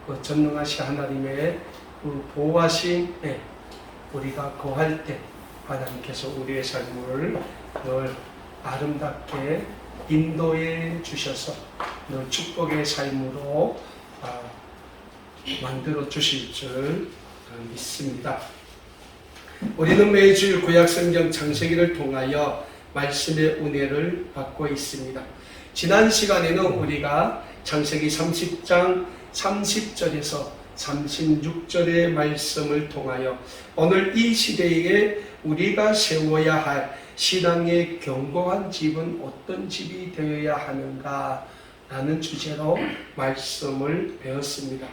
그 전능하신 하나님의 그 보호하심에 우리가 거할 때 하나님께서 우리의 삶을 늘 아름답게 인도해 주셔서 늘 축복의 삶으로 만들어 주실 줄 믿습니다. 우리는 매주 구약성경 창세기를 통하여 말씀의 은혜를 받고 있습니다. 지난 시간에는 우리가 창세기 30장 30절에서 36절의 말씀을 통하여 오늘 이 시대에 우리가 세워야 할 신앙의 견고한 집은 어떤 집이 되어야 하는가 라는 주제로 말씀을 배웠습니다.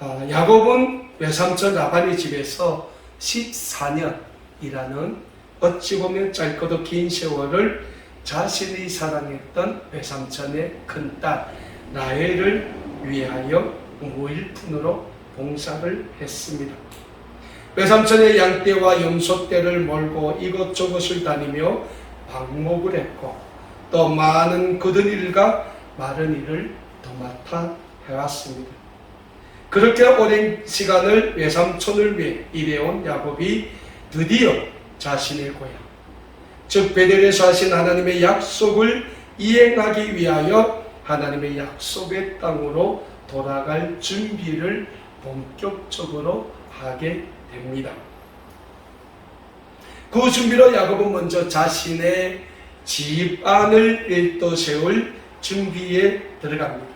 야곱은 외삼촌 라반의 집에서 14년이라는 어찌 보면 짧고도 긴 세월을 자신이 사랑했던 외삼촌의 큰딸 라헬을 위하여 무일푼으로 봉사를 했습니다. 외삼촌의 양떼와 염소떼를 몰고 이것저것을 다니며 방목을 했고 또 많은 굳은 일과 마른 일을 도맡아 해왔습니다. 그렇게 오랜 시간을 외삼촌을 위해 일해온 야곱이 드디어 자신의 고향, 즉 베델에서 하신 하나님의 약속을 이행하기 위하여 하나님의 약속의 땅으로 돌아갈 준비를 본격적으로 하게 됩니다. 그 준비로 야곱은 먼저 자신의 집안을 일떠세울 준비에 들어갑니다.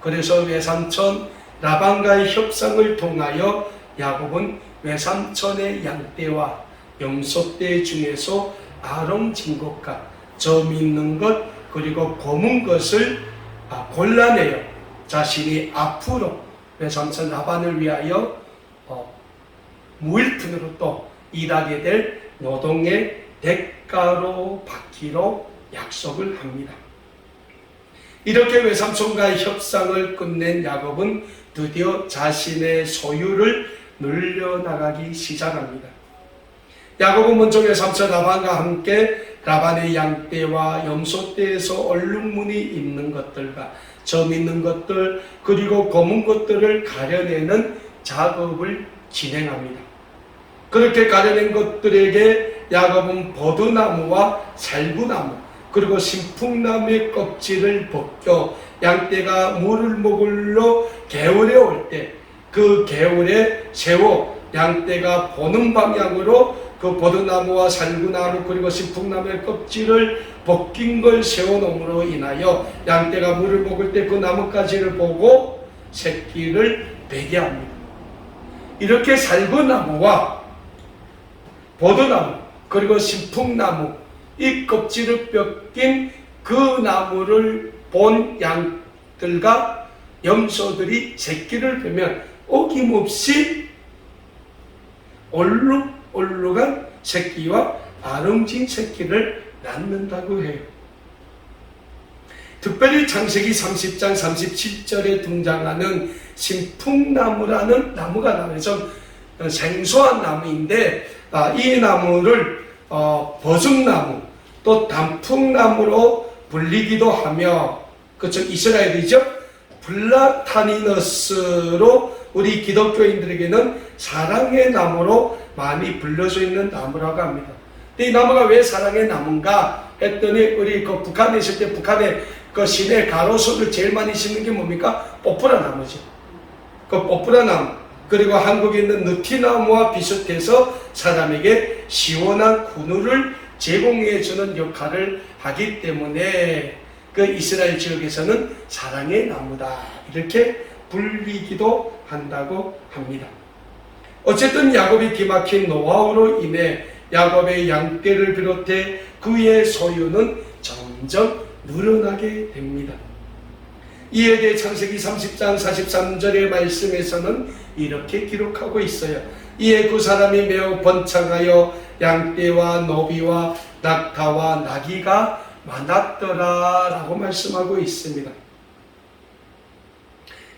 그래서 외삼촌 라반과의 협상을 통하여 야곱은 외삼촌의 양떼와 염소떼 중에서 아롱진 것과 점 있는 것 그리고 검은 것을 골라내어 자신이 앞으로 외삼촌 라반을 위하여 무일푼으로 또 일하게 될 노동의 대가로 받기로 약속을 합니다. 이렇게 외삼촌과의 협상을 끝낸 야곱은 드디어 자신의 소유를 늘려나가기 시작합니다. 야곱은 먼저 외삼촌 라반과 함께 라반의 양떼와 염소떼에서 얼룩무늬 있는 것들과 점 있는 것들 그리고 검은 것들을 가려내는 작업을 진행합니다. 그렇게 가려낸 것들에게 야곱은 버드나무와 살구나무 그리고 신풍나무의 껍질을 벗겨 양떼가 물을 먹으러 개울에 올 때 그 개울에 세워 양떼가 보는 방향으로 그 버드나무와 살구나무 그리고 신풍나무의 껍질을 벗긴 걸 세워놓음으로 인하여 양떼가 물을 먹을 때 그 나뭇가지를 보고 새끼를 베게 합니다. 이렇게 살구나무와 버드나무 그리고 신풍나무 이 껍질을 벗긴 그 나무를 본 양들과 염소들이 새끼를 베면 어김없이 얼룩얼룩한 새끼와 아름진 새끼를 낳는다고 해요. 특별히 창세기 30장 37절에 등장하는 신풍나무라는 나무가 나와요. 좀 생소한 나무인데 이 나무를 버섯나무 또 단풍나무로 불리기도 하며 그쵸 이스라엘이죠. 플라타니너스로 우리 기독교인들에게는 사랑의 나무로 많이 불려져 있는 나무라고 합니다. 이 나무가 왜 사랑의 나무인가 했더니 우리 그 북한에 있을 때 북한의 그 시내 가로수를 제일 많이 심는 게 뭡니까? 뽀뿌라 나무죠. 그 뽀뿌라 나무 그리고 한국에 있는 느티나무와 비슷해서 사람에게 시원한 그늘을 제공해 주는 역할을 하기 때문에 그 이스라엘 지역에서는 사랑의 나무다 이렇게 불리기도 한다고 합니다. 어쨌든 야곱이 뒤막힌 노하우로 인해 야곱의 양떼를 비롯해 그의 소유는 점점 늘어나게 됩니다. 이에 대해 창세기 30장 43절의 말씀에서는 이렇게 기록하고 있어요. 이에 그 사람이 매우 번창하여 양떼와 노비와 낙타와 나귀가 많았더라 라고 말씀하고 있습니다.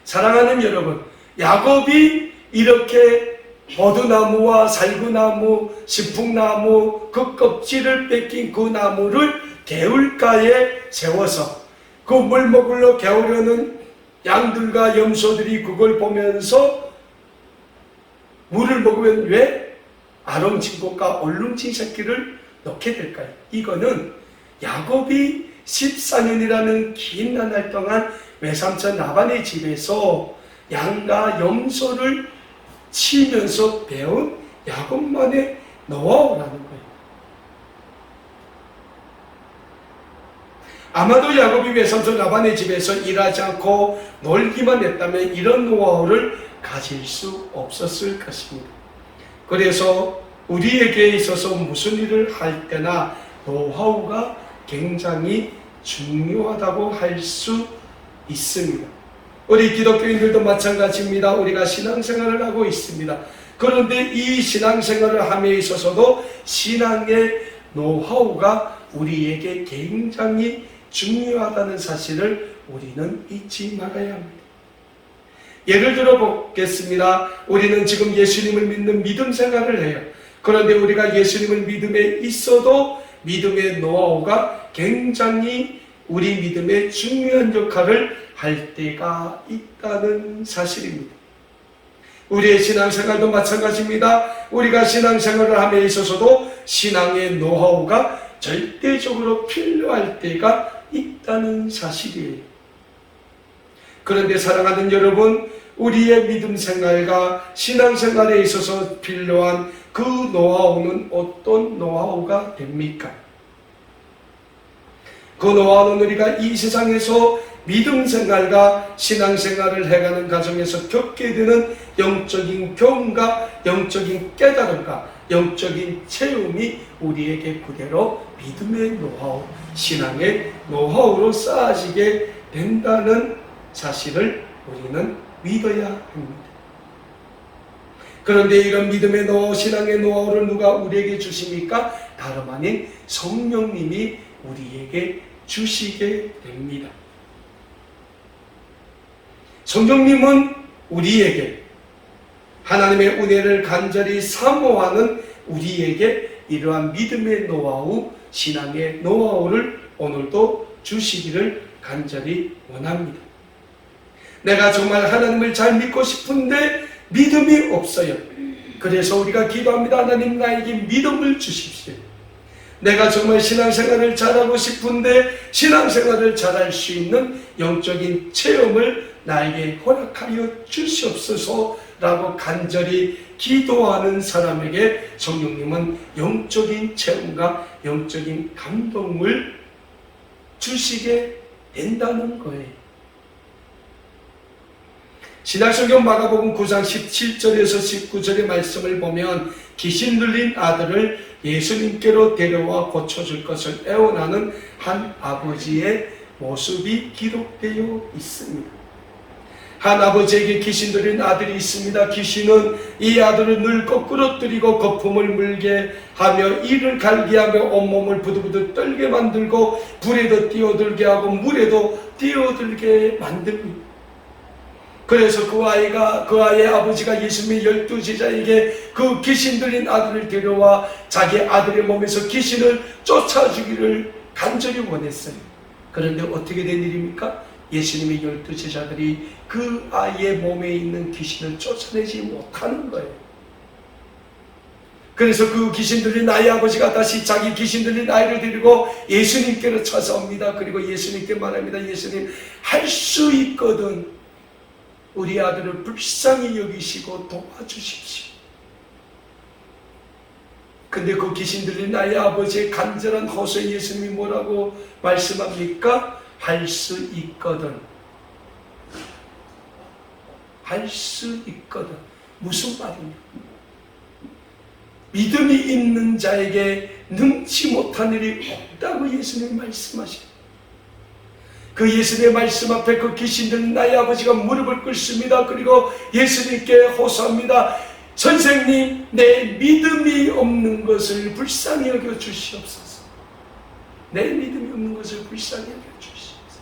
사랑하는 여러분, 야곱이 이렇게 버드나무와 살구나무, 신풍나무 그 껍질을 뺏긴 그 나무를 개울가에 세워서 그 물 먹으러 개울에는 양들과 염소들이 그걸 보면서 물을 먹으면 왜 아롱진곳과 얼룩진 새끼를 넣게 될까요? 이거는 야곱이 14년이라는 긴 나날 동안 외삼촌 라반의 집에서 양과 염소를 치면서 배운 야곱만의 노하우라는 거예요. 아마도 야곱이 외삼촌 라반의 집에서 일하지 않고 놀기만 했다면 이런 노하우를 가질 수 없었을 것입니다. 그래서 우리에게 있어서 무슨 일을 할 때나 노하우가 굉장히 중요하다고 할 수 있습니다. 우리 기독교인들도 마찬가지입니다. 우리가 신앙생활을 하고 있습니다. 그런데 이 신앙생활을 함에 있어서도 신앙의 노하우가 우리에게 굉장히 중요하다는 사실을 우리는 잊지 말아야 합니다. 예를 들어 보겠습니다. 우리는 지금 예수님을 믿는 믿음 생활을 해요. 그런데 우리가 예수님을 믿음에 있어도 믿음의 노하우가 굉장히 우리 믿음에 중요한 역할을 할 때가 있다는 사실입니다. 우리의 신앙생활도 마찬가지입니다. 우리가 신앙생활을 함에 있어서도 신앙의 노하우가 절대적으로 필요할 때가 있다는 사실이에요. 그런데 사랑하는 여러분, 우리의 믿음 생활과 신앙생활에 있어서 필요한 그 노하우는 어떤 노하우가 됩니까? 그 노하우는 우리가 이 세상에서 믿음 생활과 신앙생활을 해가는 과정에서 겪게 되는 영적인 교훈과 영적인 깨달음과 영적인 체험이 우리에게 그대로 믿음의 노하우, 신앙의 노하우로 쌓아지게 된다는 사실을 우리는 믿어야 합니다. 그런데 이런 믿음의 노하우, 신앙의 노하우를 누가 우리에게 주십니까? 다름 아닌 성령님이 우리에게 주시게 됩니다. 성령님은 우리에게 하나님의 은혜를 간절히 사모하는 우리에게 이러한 믿음의 노하우, 신앙의 노하우를 오늘도 주시기를 간절히 원합니다. 내가 정말 하나님을 잘 믿고 싶은데 믿음이 없어요. 그래서 우리가 기도합니다. 하나님, 나에게 믿음을 주십시오. 내가 정말 신앙생활을 잘하고 싶은데 신앙생활을 잘할 수 있는 영적인 체험을 나에게 허락하여 주시옵소서라고 간절히 기도하는 사람에게 성령님은 영적인 체험과 영적인 감동을 주시게 된다는 거예요. 신약성경 마가복음 9장 17절에서 19절의 말씀을 보면 귀신 들린 아들을 예수님께로 데려와 고쳐줄 것을 애원하는 한 아버지의 모습이 기록되어 있습니다. 한 아버지에게 귀신 들린 아들이 있습니다. 귀신은 이 아들을 늘 거꾸러뜨리고 거품을 물게 하며 이를 갈게 하며 온몸을 부들부들 떨게 만들고 불에도 뛰어들게 하고 물에도 뛰어들게 만듭니다. 그래서 그 아이의 아버지가 예수님의 12제자에게 그 귀신 들린 아들을 데려와 자기 아들의 몸에서 귀신을 쫓아주기를 간절히 원했어요. 그런데 어떻게 된 일입니까? 예수님의 12제자들이 그 아이의 몸에 있는 귀신을 쫓아내지 못하는 거예요. 그래서 그 귀신 들린 아이 아버지가 다시 자기 귀신 들린 아이를 데리고 예수님께로 찾아옵니다. 그리고 예수님께 말합니다. 예수님, 할 수 있거든. 우리 아들을 불쌍히 여기시고 도와주십시오. 근데 그 귀신 들린 아이 아버지의 간절한 호소에 예수님이 뭐라고 말씀합니까? 할 수 있거든. 할 수 있거든. 무슨 말입니까? 믿음이 있는 자에게 능치 못한 일이 없다고 예수님이 말씀하십니다. 그 예수님의 말씀 앞에 그 귀신 들린 나의 아버지가 무릎을 꿇습니다. 그리고 예수님께 호소합니다. 선생님, 내 믿음이 없는 것을 불쌍히 여겨 주시옵소서. 내 믿음이 없는 것을 불쌍히 여겨 주시옵소서.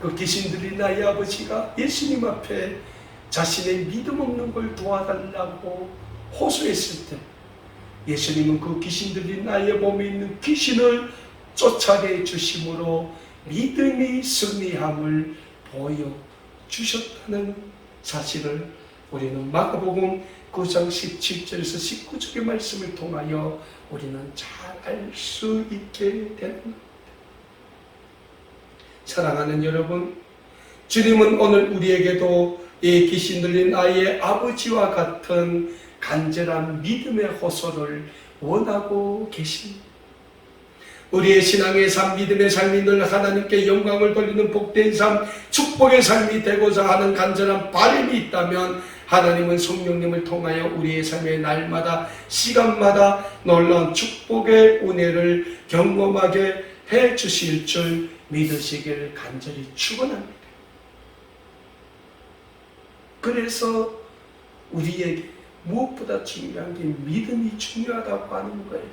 그 귀신 들린 나의 아버지가 예수님 앞에 자신의 믿음 없는 걸 도와달라고 호소했을 때 예수님은 그 귀신 들린 나의 몸에 있는 귀신을 쫓아내 주심으로 믿음이 승리함을 보여주셨다는 사실을 우리는 마가복음 9장 17절에서 19절의 말씀을 통하여 우리는 잘 알 수 있게 됩니다. 사랑하는 여러분, 주님은 오늘 우리에게도 이 귀신 들린 아이의 아버지와 같은 간절한 믿음의 호소를 원하고 계십니다. 우리의 신앙의 삶, 믿음의 삶이 늘 하나님께 영광을 돌리는 복된 삶, 축복의 삶이 되고자 하는 간절한 바람이 있다면 하나님은 성령님을 통하여 우리의 삶의 날마다 시간마다 놀라운 축복의 은혜를 경험하게 해 주실 줄 믿으시길 간절히 축원합니다. 그래서 우리에게 무엇보다 중요한 게 믿음이 중요하다고 하는 거예요.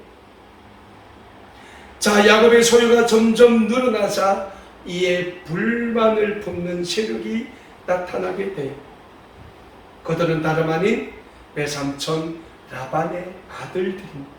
자, 야곱의 소유가 점점 늘어나자 이에 불만을 품는 세력이 나타나게 돼요. 그들은 다름 아닌 외삼촌 라반의 아들들입니다.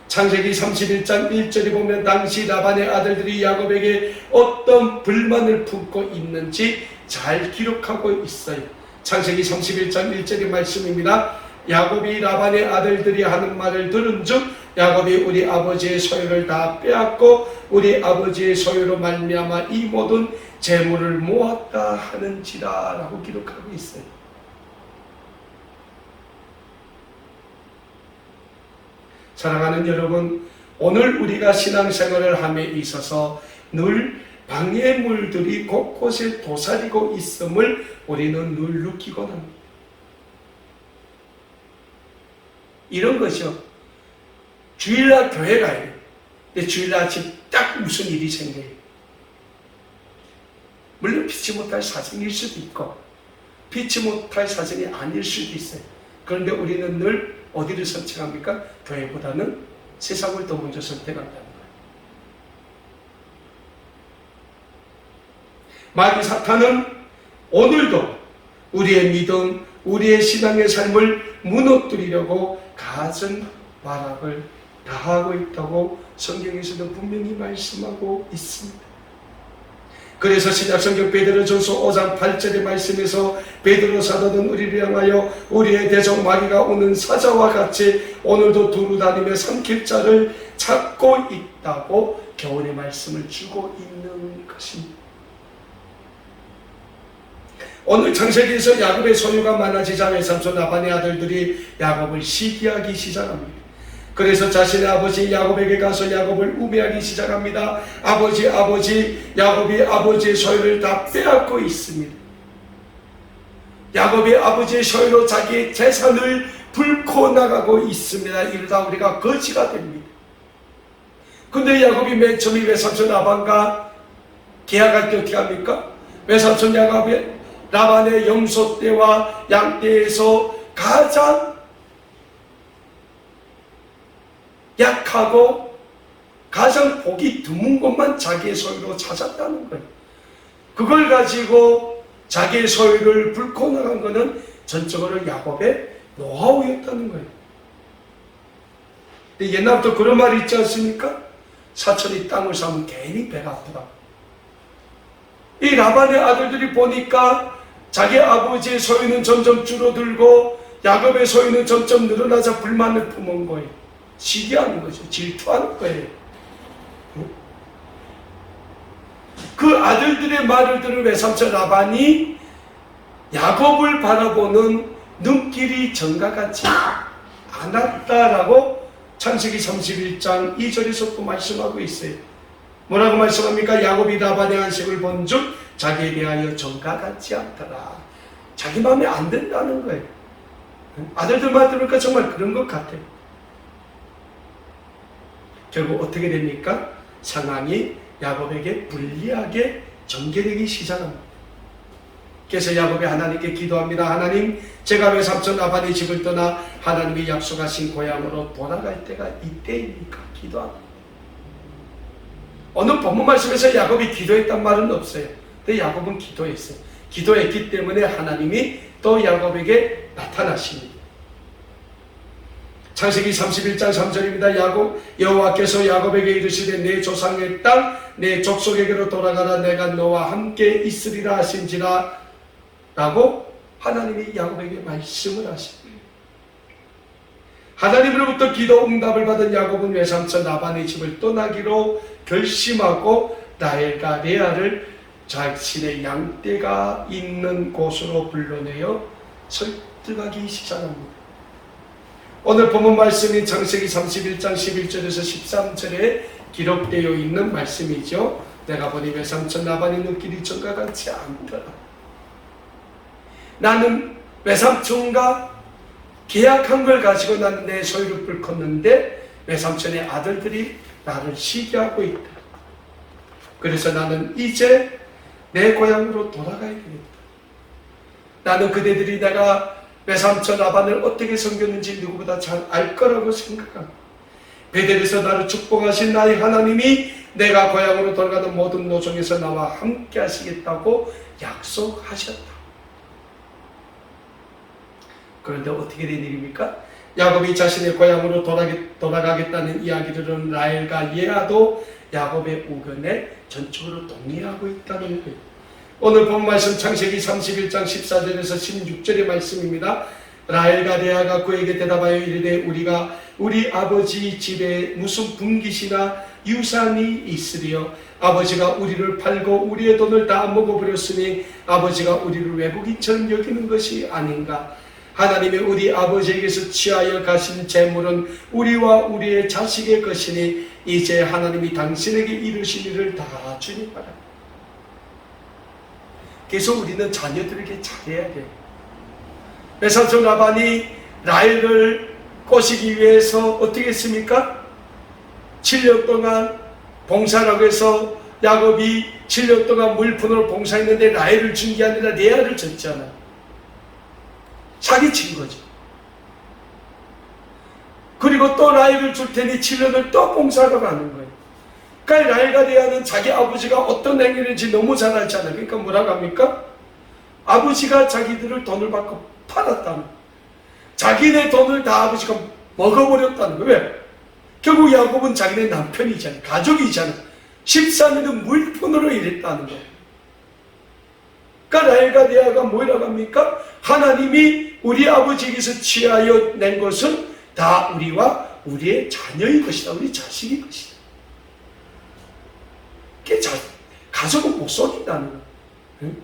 창세기 31장 1절에 보면 당시 라반의 아들들이 야곱에게 어떤 불만을 품고 있는지 잘 기록하고 있어요. 창세기 31장 1절의 말씀입니다. 야곱이 라반의 아들들이 하는 말을 들은 즉 야곱이 우리 아버지의 소유를 다 빼앗고 우리 아버지의 소유로 말미암아 이 모든 재물을 모았다 하는지라 라고 기록하고 있어요. 사랑하는 여러분, 오늘 우리가 신앙생활을 함에 있어서 늘 방해물들이 곳곳에 도사리고 있음을 우리는 늘 느끼곤 합니다. 이런 것이요. 주일날 교회 가요. 근데 주일날 아침 딱 무슨 일이 생겨요. 물론 피치 못할 사정일 수도 있고 피치 못할 사정이 아닐 수도 있어요. 그런데 우리는 늘 어디를 선택합니까? 교회보다는 세상을 더 먼저 선택한다는 거예요. 마귀 사탄은 오늘도 우리의 믿음, 우리의 신앙의 삶을 무너뜨리려고 갖은 발악을 다하고 있다고 성경에서도 분명히 말씀하고 있습니다. 그래서 신약성경 베드로전서 5장 8절의 말씀에서 베드로 사도는 우리를 향하여 우리의 대적 마귀가 오는 사자와 같이 오늘도 두루 다니며 삼킬 자를 찾고 있다고 교훈의 말씀을 주고 있는 것입니다. 오늘 창세기에서 야곱의 소유가 많아지자 외삼촌 라반의 아들들이 야곱을 시기하기 시작합니다. 그래서 자신의 아버지 야곱에게 가서 야곱을 우매하기 시작합니다. 아버지 야곱이 아버지의 소유를 다 빼앗고 있습니다. 야곱이 아버지의 소유로 자기의 재산을 불고 나가고 있습니다. 이러다 우리가 거지가 됩니다. 근데 야곱이 맨 처음에 외삼촌 라반과 계약할 때 어떻게 합니까? 외삼촌 라반의 염소 떼와 양 떼에서 가장 약하고 가장 보기 드문 것만 자기의 소유로 찾았다는 거예요. 그걸 가지고 자기의 소유를 불고 나간 것은 전적으로 야곱의 노하우였다는 거예요. 근데 옛날부터 그런 말이 있지 않습니까? 사촌이 땅을 사면 괜히 배가 아프다. 이 라반의 아들들이 보니까 자기 아버지의 소유는 점점 줄어들고 야곱의 소유는 점점 늘어나자 불만을 품은 거예요. 시기하는 거죠. 질투하는 거예요. 그 아들들의 말을 들은 외삼촌 라반이 야곱을 바라보는 눈길이 전과 같지 않았다라고 창세기 31장 2절에서 또 말씀하고 있어요. 뭐라고 말씀합니까? 야곱이 라반의 안식을 본즉 자기에 대하여 전과 같지 않더라. 자기 마음에 안 든다는 거예요. 아들들 말 들으니까 정말 그런 것 같아요. 결국 어떻게 됩니까? 상황이 야곱에게 불리하게 전개되기 시작합니다. 그래서 야곱이 하나님께 기도합니다. 하나님, 제가 외삼촌 라반의 집을 떠나 하나님이 약속하신 고향으로 돌아갈 때가 이때입니까? 기도합니다. 어느 본문 말씀에서 야곱이 기도했단 말은 없어요. 근데 야곱은 기도했어요. 기도했기 때문에 하나님이 또 야곱에게 나타나십니다. 창세기 31장 3절입니다. 여호와께서 야곱에게 이르시되 내 조상의 땅 내 족속에게로 돌아가라. 내가 너와 함께 있으리라 하신지라 라고 하나님이 야곱에게 말씀을 하십니다. 하나님으로부터 기도 응답을 받은 야곱은 외삼촌 라반의 집을 떠나기로 결심하고 라헬과 레아를 자신의 양떼가 있는 곳으로 불러내어 설득하기 시작합니다. 오늘 본문 말씀인 창세기 31장 11절에서 13절에 기록되어 있는 말씀이죠. 내가 보니 외삼촌 라반의 눈길이 전과 같지 않더라. 나는 외삼촌과 계약한 걸 가지고 나는 내 소유를 불컸는데 외삼촌의 아들들이 나를 시기하고 있다. 그래서 나는 이제 내 고향으로 돌아가야 되겠다. 나는 그대들이 내가 외삼촌 라반을 어떻게 섬겼는지 누구보다 잘 알 거라고 생각합니다. 베델에서 나를 축복하신 나의 하나님이 내가 고향으로 돌아가는 모든 노정에서 나와 함께 하시겠다고 약속하셨다. 그런데 어떻게 된 일입니까? 야곱이 자신의 고향으로 돌아가겠다는 이야기를 들은 라헬과 레아도 야곱의 의견에 전적으로 동의하고 있다는 거예요. 오늘 본 말씀 창세기 31장 14절에서 16절의 말씀입니다. 라헬과 레아가 그에게 대답하여 이르되 우리가 우리 아버지 집에 무슨 분깃이나 유산이 있으리요. 아버지가 우리를 팔고 우리의 돈을 다 먹어버렸으니 아버지가 우리를 외국인처럼 여기는 것이 아닌가. 하나님이 우리 아버지에게서 취하여 가신 재물은 우리와 우리의 자식의 것이니 이제 하나님이 당신에게 이루신 일을 다 주니라. 그래서 우리는 자녀들에게 잘해야 돼요. 외삼촌 라반이 라헬을 꼬시기 위해서 어떻게 했습니까? 7년 동안 봉사라고 해서 야곱이 7년 동안 물품으로 봉사했는데 라헬을 준 게 아니라 레아를 줬잖아. 사기친 거죠. 그리고 또 라헬을 줄 테니 7년을 또 봉사하러 가는 거예요. 그러니까 라헬과 레아는 자기 아버지가 어떤 행위인지 너무 잘 알잖아요. 그러니까 뭐라고 합니까? 아버지가 자기들을 돈을 받고 팔았다는 거예요. 자기네 돈을 다 아버지가 먹어버렸다는 거예요. 왜? 결국 야곱은 자기네 남편이잖아요. 가족이잖아요. 14년은 물품으로 일했다는 거예요. 그러니까 라헬과 레아가 뭐라고 합니까? 하나님이 우리 아버지에게서 취하여 낸 것은 다 우리와 우리의 자녀의 것이다. 우리 자식의 것이다. 그게 가족은 못 속인다는 거예요. 응?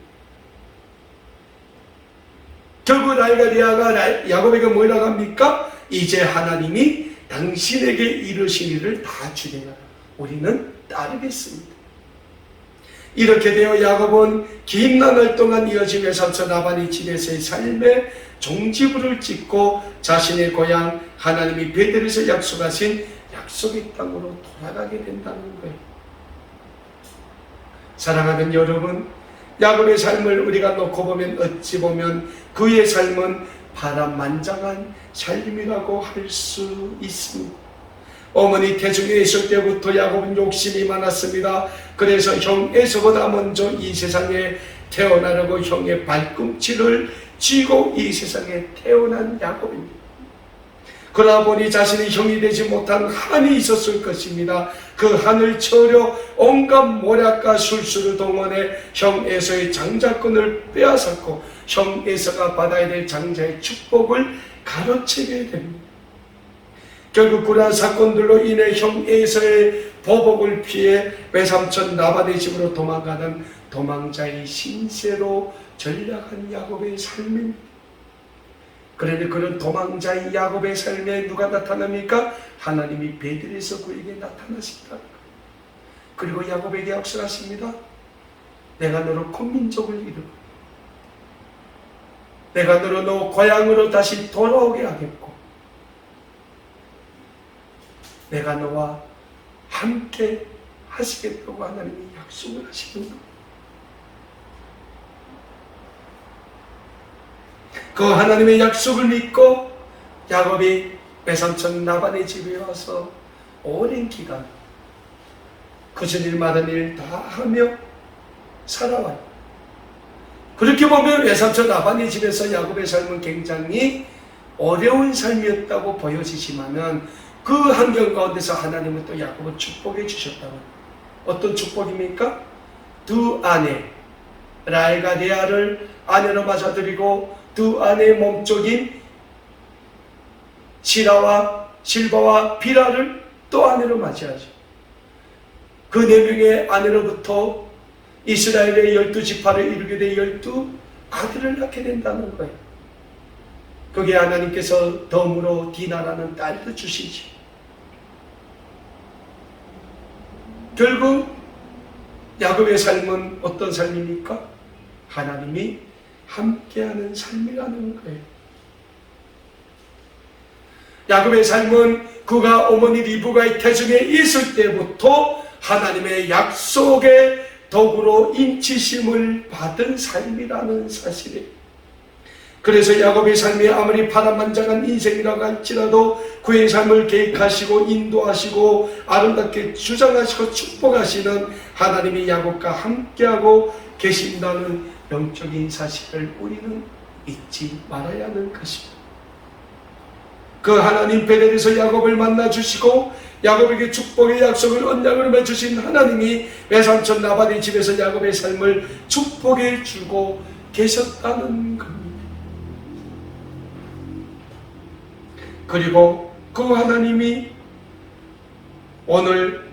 결국 라헬과 레아가 야곱에게 뭐라고 합니까? 이제 하나님이 당신에게 이루신 일을 다 주리라. 우리는 따르겠습니다. 이렇게 되어 야곱은 긴 나날 동안 이어진 외삼촌 라반의 집에서의 삶에 종지부를 찍고 자신의 고향 하나님이 베델에서 약속하신 약속의 땅으로 돌아가게 된다는 거예요. 사랑하는 여러분, 야곱의 삶을 우리가 놓고 보면 어찌 보면 그의 삶은 파란만장한 삶이라고 할 수 있습니다. 어머니 태중에 있을 때부터 야곱은 욕심이 많았습니다. 그래서 형 에서보다 먼저 이 세상에 태어나려고 형의 발꿈치를 쥐고 이 세상에 태어난 야곱입니다. 그러다 보니 자신이 형이 되지 못한 한이 있었을 것입니다. 그 한을 채우려 온갖 모략과 술수를 동원해 형 에서의 장자권을 빼앗았고 형 에서가 받아야 될 장자의 축복을 가로채게 됩니다. 결국 그러한 사건들로 인해 형 에서의 보복을 피해 외삼촌 라반의 집으로 도망가는 도망자의 신세로 전락한 야곱의 삶입니다. 그런데 그런 도망자의 야곱의 삶에 누가 나타납니까? 하나님이 베델에서 그에게 나타나십니다. 그리고 야곱에게 약속하십니다. 내가 너로 큰 민족을 이루고 내가 너로 너 고향으로 다시 돌아오게 하겠고 내가 너와 함께 하시겠다고 하나님이 약속을 하시는 겁니다. 그 하나님의 약속을 믿고 야곱이 외삼촌 라반의 집에 와서 오랜 기간 그전 일 많은 일 다 하며 살아와요. 그렇게 보면 외삼촌 라반의 집에서 야곱의 삶은 굉장히 어려운 삶이었다고 보여지지만은 그 환경 가운데서 하나님은 또 야곱을 축복해 주셨다고. 어떤 축복입니까? 두 아내 라헬과 레아를 아내로 맞아들이고 두 아내의 몸쪽인 실바와 비라를 또 아내로 맞이하죠. 그 네 명의 아내로부터 이스라엘의 12지파를 이루게 된 12아들을 낳게 된다는 거예요. 거기에 하나님께서 덤으로 디나라는 딸도 주시지. 결국 야곱의 삶은 어떤 삶입니까? 하나님이 함께하는 삶이라는 거예요. 야곱의 삶은 그가 어머니 리브가의 태중에 있을 때부터 하나님의 약속에 더불어 인치심을 받은 삶이라는 사실이에요. 그래서 야곱의 삶이 아무리 파란만장한 인생이라고 할지라도 그의 삶을 계획하시고 인도하시고 아름답게 주장하시고 축복하시는 하나님이 야곱과 함께하고 계신다는 영적인 사실을 우리는 잊지 말아야 하는 것입니다. 그 하나님 베델에서 야곱을 만나주시고 야곱에게 축복의 약속을 언약으로 맺으신 하나님이 외삼촌 라반의 집에서 야곱의 삶을 축복해 주고 계셨다는 겁니다. 그리고 그 하나님이 오늘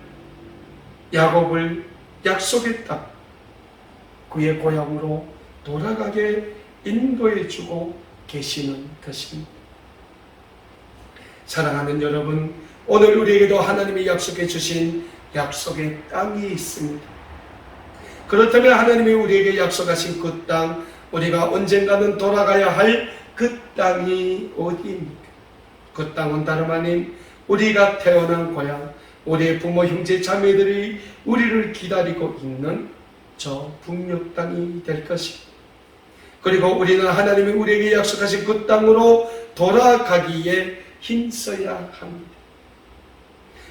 야곱을 약속했다. 그의 고향으로 돌아가게 인도해 주고 계시는 것입니다. 사랑하는 여러분, 오늘 우리에게도 하나님이 약속해 주신 약속의 땅이 있습니다. 그렇다면 하나님이 우리에게 약속하신 그 땅, 우리가 언젠가는 돌아가야 할 그 땅이 어디입니까? 그 땅은 다름 아닌 우리가 태어난 고향, 우리의 부모, 형제, 자매들이 우리를 기다리고 있는 저 북녘 땅이 될 것입니다. 그리고 우리는 하나님이 우리에게 약속하신 그 땅으로 돌아가기에 힘써야 합니다.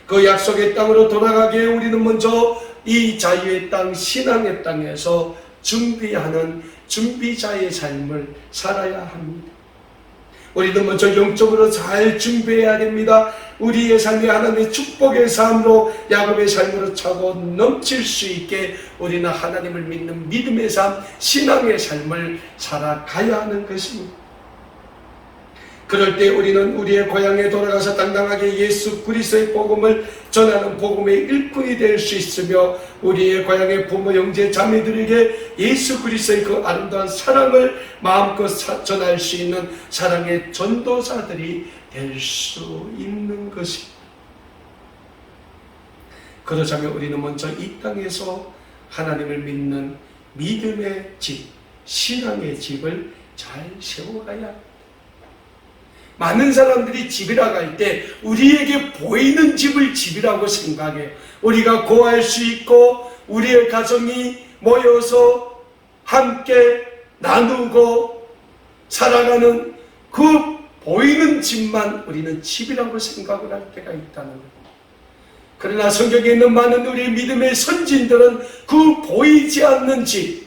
그 약속의 땅으로 돌아가기에 우리는 먼저 이 자유의 땅, 신앙의 땅에서 준비하는 준비자의 삶을 살아야 합니다. 우리는 먼저 영적으로 잘 준비해야 됩니다. 우리의 삶이 하나님의 축복의 삶으로 야곱의 삶으로 차고 넘칠 수 있게 우리는 하나님을 믿는 믿음의 삶, 신앙의 삶을 살아가야 하는 것입니다. 그럴 때 우리는 우리의 고향에 돌아가서 당당하게 예수 그리스도의 복음을 전하는 복음의 일꾼이 될 수 있으며 우리의 고향의 부모, 형제, 자매들에게 예수 그리스도의 그 아름다운 사랑을 마음껏 전할 수 있는 사랑의 전도사들이 될 수 있는 것입니다. 그러자면 우리는 먼저 이 땅에서 하나님을 믿는 믿음의 집, 신앙의 집을 잘 세워가야 합니다. 많은 사람들이 집이라고 할 때 우리에게 보이는 집을 집이라고 생각해요. 우리가 거할 수 있고 우리의 가정이 모여서 함께 나누고 살아가는 그 보이는 집만 우리는 집이라고 생각을 할 때가 있다는 거예요. 그러나 성경에 있는 많은 우리의 믿음의 선진들은 그 보이지 않는 집,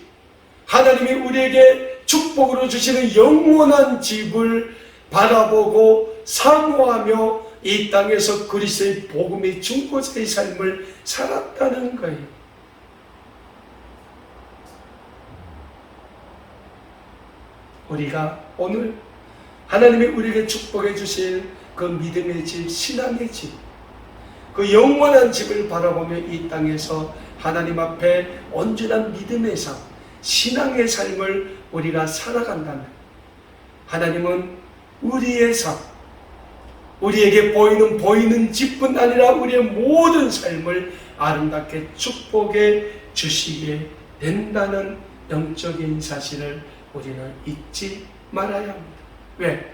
하나님이 우리에게 축복으로 주시는 영원한 집을 바라보고 사모하며 이 땅에서 그리스도의 복음의 중보자의 삶을 살았다는 거예요. 우리가 오늘 하나님이 우리에게 축복해 주실 그 믿음의 집, 신앙의 집, 그 영원한 집을 바라보며 이 땅에서 하나님 앞에 온전한 믿음의 삶, 신앙의 삶을 우리가 살아간다면 하나님은 우리의 삶, 우리에게 보이는 집뿐 아니라 우리의 모든 삶을 아름답게 축복해 주시게 된다는 영적인 사실을 우리는 잊지 말아야 합니다. 왜?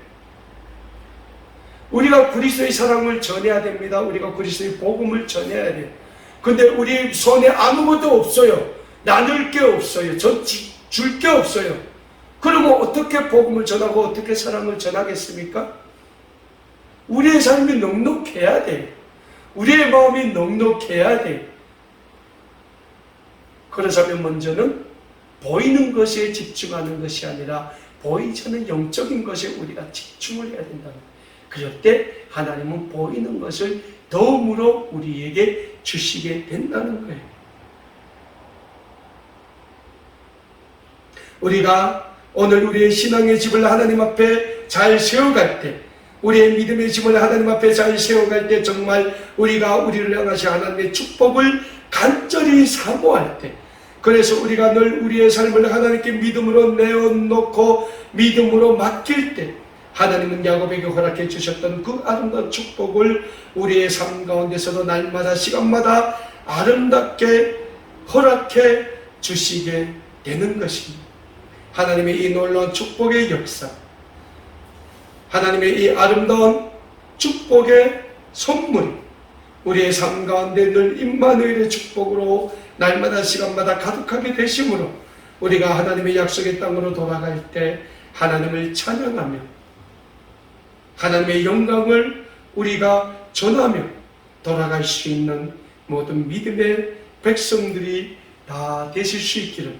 우리가 그리스도의 사랑을 전해야 됩니다. 우리가 그리스도의 복음을 전해야 돼요. 근데 우리 손에 아무것도 없어요. 나눌 게 없어요. 줄 게 없어요. 그러면 어떻게 복음을 전하고 어떻게 사랑을 전하겠습니까? 우리의 삶이 넉넉해야 돼요. 우리의 마음이 넉넉해야 돼요. 그러자면 먼저는 보이는 것에 집중하는 것이 아니라 보이지 않는 영적인 것에 우리가 집중을 해야 된다. 그럴 때 하나님은 보이는 것을 더욱으로 우리에게 주시게 된다는 거예요. 우리가 오늘 우리의 신앙의 집을 하나님 앞에 잘 세워갈 때, 우리의 믿음의 집을 하나님 앞에 잘 세워갈 때 정말 우리가 우리를 향하신 하나님의 축복을 간절히 사모할 때, 그래서 우리가 늘 우리의 삶을 하나님께 믿음으로 내어놓고 믿음으로 맡길 때 하나님은 야곱에게 허락해 주셨던 그 아름다운 축복을 우리의 삶 가운데서도 날마다 시간마다 아름답게 허락해 주시게 되는 것입니다. 하나님의 이 놀라운 축복의 역사, 하나님의 이 아름다운 축복의 선물, 우리의 삶 가운데 늘 임마누엘의 축복으로 날마다 시간마다 가득하게 되심으로 우리가 하나님의 약속의 땅으로 돌아갈 때 하나님을 찬양하며 하나님의 영광을 우리가 전하며 돌아갈 수 있는 모든 믿음의 백성들이 다 되실 수 있기를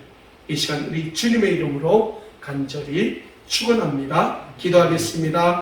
이 시간 우리 주님의 이름으로 간절히 축원합니다. 기도하겠습니다.